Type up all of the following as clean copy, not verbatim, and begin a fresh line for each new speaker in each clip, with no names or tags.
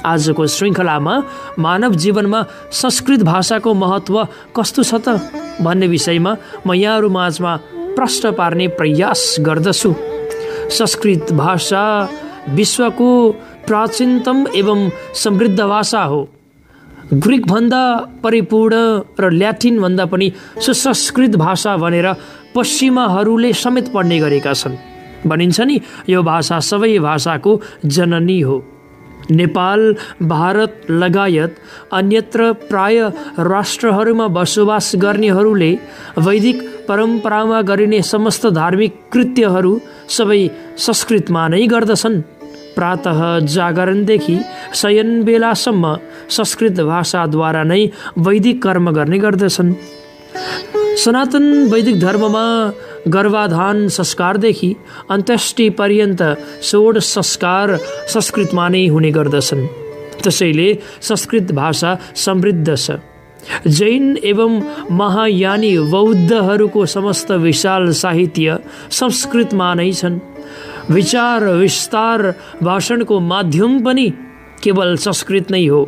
आजको श्रृङ्खलामा मानव जीवनमा संस्कृत भाषाको महत्त्व कस्तो छ त भन्ने विषयमा म यहाँहरू माझमा प्रश्न पार्ने प्रयास गर्दछु। संस्कृत भाषा विश्वको प्राचीनतम एवं समृद्ध भाषा हो। ग्रिकभन्दा परिपूर्ण र ल्याटिनभन्दा पनि सुसंस्कृत भाषा भनेर पश्चिमाहरूले समेत पढ्ने गरेका छन्। भनिन्छ नि यो भाषा सबै भाषाको जननी हो। नेपाल, भारत लगायत अन्यत्र प्राय राष्ट्रहरूमा बसोबास गर्नेहरूले वैदिक परम्परामा गरिने समस्त धार्मिक कृत्यहरू सबै संस्कृतमा नै गर्दछन्। प्रातः जागरणदेखि शयन बेलासम्म संस्कृत भाषाद्वारा नै वैदिक कर्म गर्ने गर्दछन्। सनातन वैदिक धर्ममा गर्भाधान संस्कारदेखि अन्त्येष्टि पर्यन्त 16 संस्कार संस्कृतमा नै हुने गर्दछन्। त्यसैले संस्कृत भाषा समृद्ध छ। जैन एवं महायानी बौद्धहरूको समस्त विशाल साहित्य संस्कृतमा नै छन्। विचार विस्तार भाषणको माध्यम पनि केवल संस्कृत नै हो।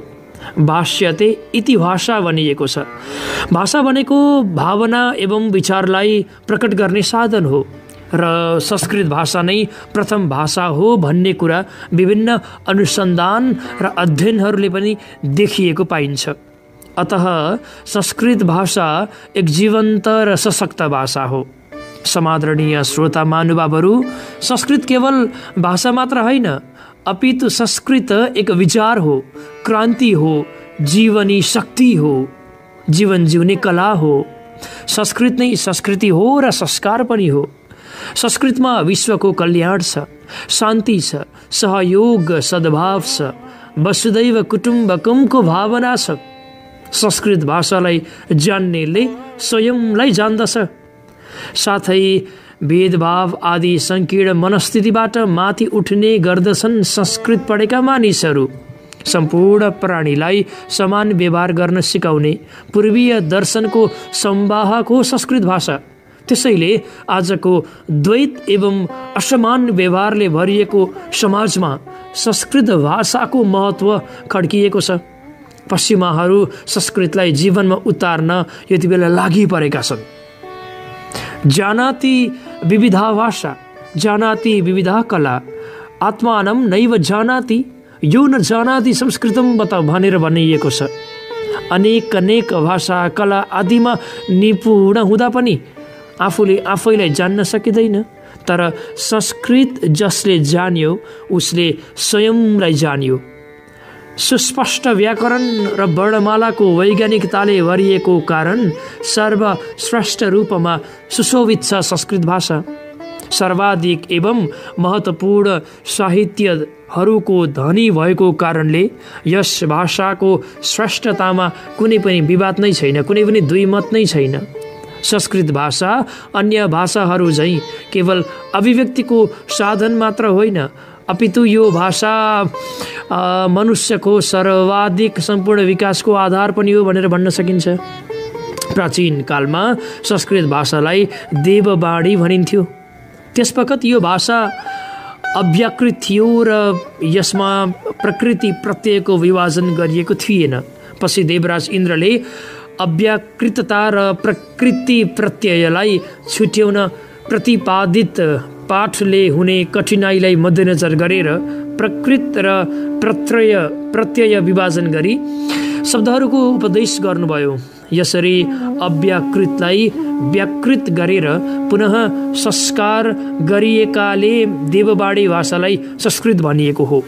भाष्यते इति भाषा भनिएको छ। भाषा भनेको भावना एवं विचारलाई प्रकट गर्ने साधन हो र संस्कृत भाषा नै प्रथम भाषा हो भन्ने कुरा विभिन्न अनुसन्धान र अध्ययनहरूले पनि देखिएको पाइन्छ। अतः संस्कृत भाषा एक जीवन्त र सशक्त भाषा हो। समादरणीय श्रोता महानुभावहरू, संस्कृत केवल भाषा मात्र होइन, अपितु संस्कृत एक विचार हो, क्रान्ति हो, जीवनी शक्ति हो, जीवन जिउने कला हो। संस्कृत नै संस्कृति हो र संस्कार पनि हो। संस्कृतमा विश्वको कल्याण छ, शान्ति छ, सहयोग, सद्भाव छ, वसुदैव कुटुम्बकमको भावना छ। संस्कृत भाषालाई जान्नेले स्वयंलाई जान्दछ। साथै भेदभाव आदि सङ्कीर्ण मनस्थितिबाट माथि उठ्ने गर्दछन् संस्कृत पढेका मानिसहरू। सम्पूर्ण प्राणीलाई समान व्यवहार गर्न सिकाउने पूर्वीय दर्शनको संवाहक हो संस्कृत भाषा। त्यसैले आजको द्वैत एवं असमान व्यवहारले भरिएको समाजमा संस्कृत भाषाको महत्त्व खड्किएको छ। पश्चिमाहरू संस्कृतलाई जीवनमा उतार्न यति बेला लागि परेका छन्। जानाति विविधा भाषा, जानाति विविधा कला, आत्मानं नैव जानाति यो न जानाति संस्कृतं बत भनेर भनिएको छ। अनेक अनेक भाषा कला आदिमा निपुण हुँदा पनि आफूले आफैलाई जान्न सकिँदैन। तर संस्कृत जसले जान्यो उसले स्वयंलाई जान्यो। सुस्पष्ट व्याकरण र वर्णमालाको वैज्ञानिकताले भरिएको कारण सर्वश्रेष्ठ रूपमा सुशोभित छ संस्कृत भाषा। सर्वाधिक एवं महत्त्वपूर्ण साहित्यहरूको धनी भएको कारणले यस भाषाको श्रेष्ठतामा कुनै पनि विवाद नै छैन, कुनै पनि दुईमत नै छैन। संस्कृत भाषा अन्य भाषाहरू झैँ केवल अभिव्यक्तिको साधन मात्र होइन, अपितु यो भाषा मनुष्यको सर्वाधिक सम्पूर्ण विकासको आधार पनि हो भनेर भन्न सकिन्छ। प्राचीन कालमा संस्कृत भाषालाई देववाणी भनिन्थ्यो। त्यसवखत यो भाषा अव्याकृत थियो र यसमा प्रकृति प्रत्ययको विभाजन गरिएको थिएन। पछि देवराज इन्द्रले अव्याकृतता र प्रकृति प्रत्ययलाई छुट्याउन प्रतिपादित पाठले हुने कठिनाइलाई मध्यनजर गरेर प्रकृत र प्रत्यय विभाजन गरी शब्दहरूको उपदेश गर्नुभयो। यसरी अव्याकृतलाई व्याकृत गरेर पुनः संस्कार गरिएकाले देववाणी भाषालाई संस्कृत भनिएको हो।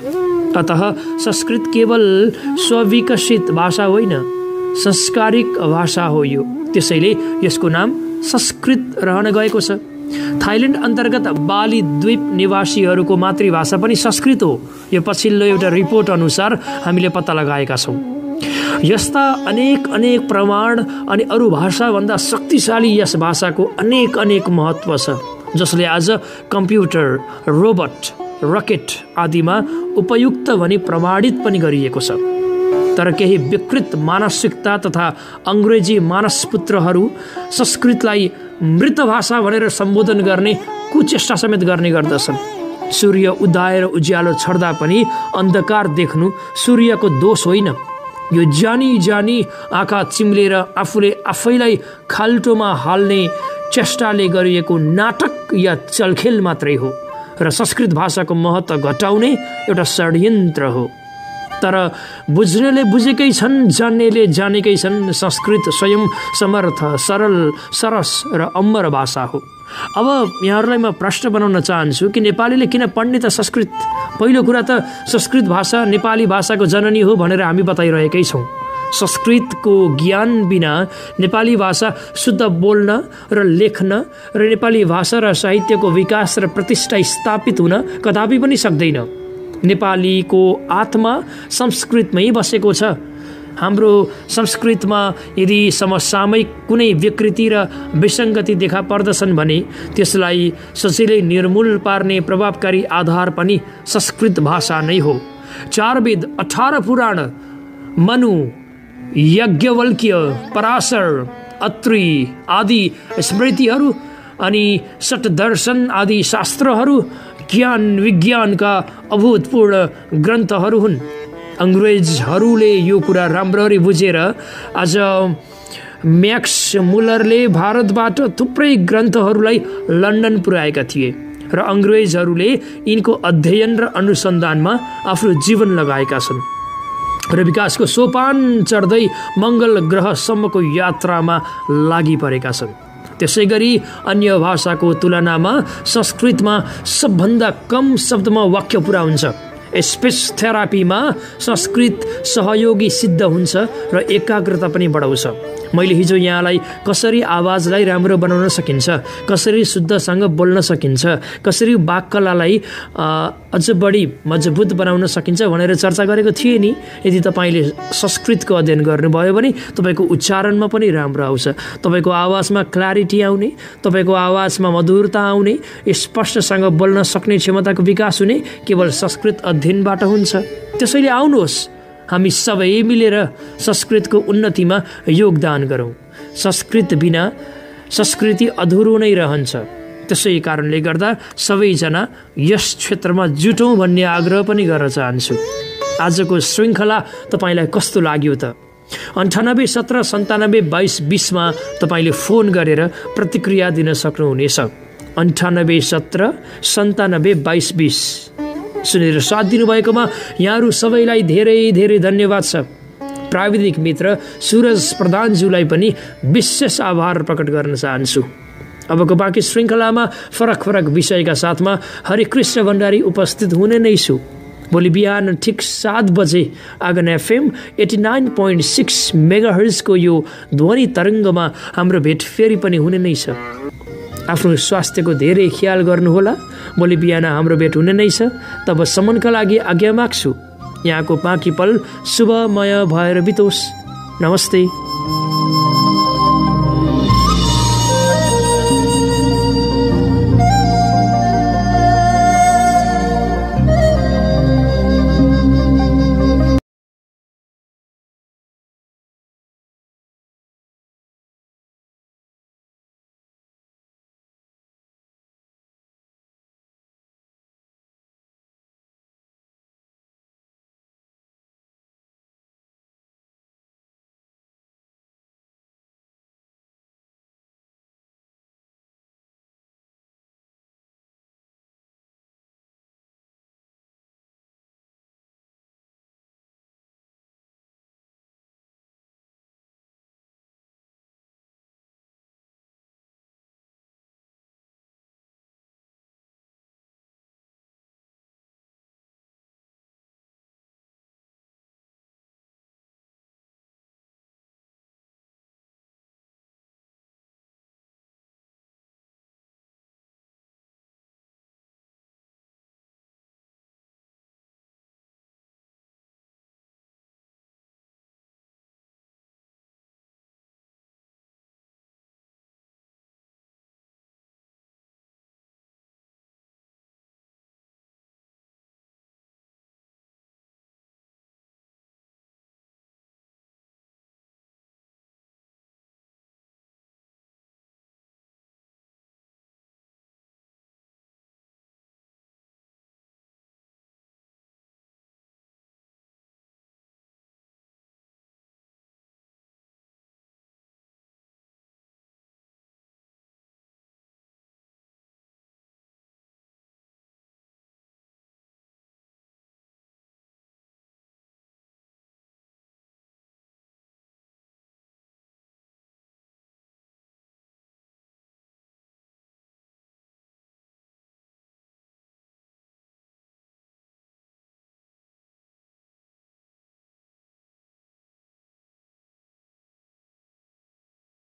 अतः संस्कृत केवल स्वविकसित भाषा होइन, संस्कारिक भाषा हो यो। त्यसैले यसको नाम संस्कृत रहन गएको छ। थाइल्यान्ड अन्तर्गत बाली द्वीप निवासीहरूको मातृभाषा पनि संस्कृत हो। यो पछिल्लो एउटा रिपोर्ट अनुसार हामीले पत्ता लगाएका छौँ। यस्ता अनेक अनेक प्रमाण अनि अरू भाषाभन्दा शक्तिशाली यस भाषाको अनेक अनेक महत्त्व छ, जसले आज कम्प्युटर, रोबोट, रकेट आदिमा उपयुक्त भनी प्रमाणित पनि गरिएको छ। तर केही विकृत मानसिकता तथा अङ्ग्रेजी मानसपुत्रहरू संस्कृतलाई मृत भाषा भनेर सम्बोधन गर्ने कुचेष्टा समेत गर्ने गर्दछन्। सूर्य उदाएर उज्यालो छर्दा पनि अन्धकार देख्नु सूर्यको दोष होइन। यो जानी जानी आँखा चिम्लेर आफूले आफैलाई खाल्टोमा हाल्ने चेष्टाले गरिएको नाटक या चलखेल मात्रै हो र संस्कृत भाषाको महत्त्व घटाउने एउटा षड्यन्त्र हो। तर बुझ्नेले बुझेकै छन्, जान्नेले जानेकै छन्। संस्कृत स्वयं समर्थ, सरल, सरस र अमर भाषा हो। अब यहाँहरूलाई म प्रश्न बनाउन चाहन्छु कि नेपालीले किन पढ्ने त संस्कृत? पहिलो कुरा त संस्कृत भाषा नेपाली भाषाको जननी हो भनेर हामी बताइरहेकै छौँ। संस्कृतको ज्ञान बिना नेपाली भाषा शुद्ध बोल्न र लेख्न र नेपाली भाषा र साहित्यको विकास र प्रतिष्ठा स्थापित हुन कदापि पनि सक्दैन। नेपालीको आत्मा संस्कृतमै बसेको छ। हाम्रो संस्कृतमा यदि समसामयिक कुनै विकृति र विसङ्गति देखा पर्दछन् भने त्यसलाई सजिलै निर्मूल पार्ने प्रभावकारी आधार पनि संस्कृत भाषा नै हो। 4 वेद, 18 पुराण, मनु, याज्ञवल्क्य, पराशर, अत्रि आदि स्मृतिहरू अनि षट्दर्शन आदि शास्त्रहरू ज्ञान विज्ञानका अभूतपूर्ण ग्रन्थहरू हुन्। अङ्ग्रेजहरूले यो कुरा राम्ररी बुझेर आज म्याक्स मुलरले भारतबाट थुप्रै ग्रन्थहरूलाई लन्डन पुर्याएका थिए र अङ्ग्रेजहरूले यिनको अध्ययन र अनुसन्धानमा आफ्नो जीवन लगाएका छन् र विकासको सोपान चढ्दै मङ्गल ग्रहसम्मको यात्रामा लागि परेका छन्। त्यसै गरी अन्य भाषाको तुलनामा संस्कृतमा सबभन्दा कम शब्दमा वाक्य पुरा हुन्छ। स्पिच थेरापीमा संस्कृत सहयोगी सिद्ध हुन्छ र एकाग्रता पनि बढाउँछ। मैले हिजो यहाँलाई कसरी आवाजलाई राम्रो बनाउन सकिन्छ, कसरी शुद्धसँग बोल्न सकिन्छ, कसरी वाक्कलालाई अझ बढी मजबुत बनाउन सकिन्छ भनेर चर्चा गरेको थिएँ नि। यदि तपाईँले संस्कृतको अध्ययन गर्नुभयो भने तपाईँको उच्चारणमा पनि राम्रो आउँछ, तपाईँको आवाजमा क्ल्यारिटी आउने, तपाईँको आवाजमा मधुरता आउने, स्पष्टसँग बोल्न सक्ने क्षमताको विकास हुने केवल संस्कृत अध्ययनबाट हुन्छ। त्यसैले आउनुहोस् हामी सबै मिलेर संस्कृतको उन्नतिमा योगदान गरौँ। संस्कृत बिना संस्कृति अधुरो नै रहन्छ। त्यसै कारणले गर्दा सबैजना यस क्षेत्रमा जुटौँ भन्ने आग्रह पनि गर्न चाहन्छु। आजको श्रृङ्खला तपाईँलाई कस्तो लाग्यो त? 98 17 97 22 20मा तपाईँले फोन गरेर प्रतिक्रिया दिन सक्नुहुनेछ। 98 17 97 22 20 सुनेर साथ दिनुभएकोमा यहाँहरू सबैलाई धेरै धेरै धन्यवाद छ। प्राविधिक मित्र सुरज प्रधानज्यूलाई पनि विशेष आभार प्रकट गर्न चाहन्छु। अबको बाँकी श्रृङ्खलामा फरक फरक विषयका साथमा हरिकृष्ण भण्डारी उपस्थित हुने नै छु। भोलि बिहान ठिक 7 बजे आगन FM 89.6 मेगाहर्जको यो ध्वनि तरङ्गमा हाम्रो भेट फेरि पनि हुने नै छ। आफ्नो स्वास्थ्यको धेरै ख्याल गर्नुहोला। भोलि बिहान हाम्रो भेट हुने नै छ। तबसम्मका लागि आज्ञा माग्छु। यहाँको बाँकी पल शुभमय भएर बितोस्। नमस्ते।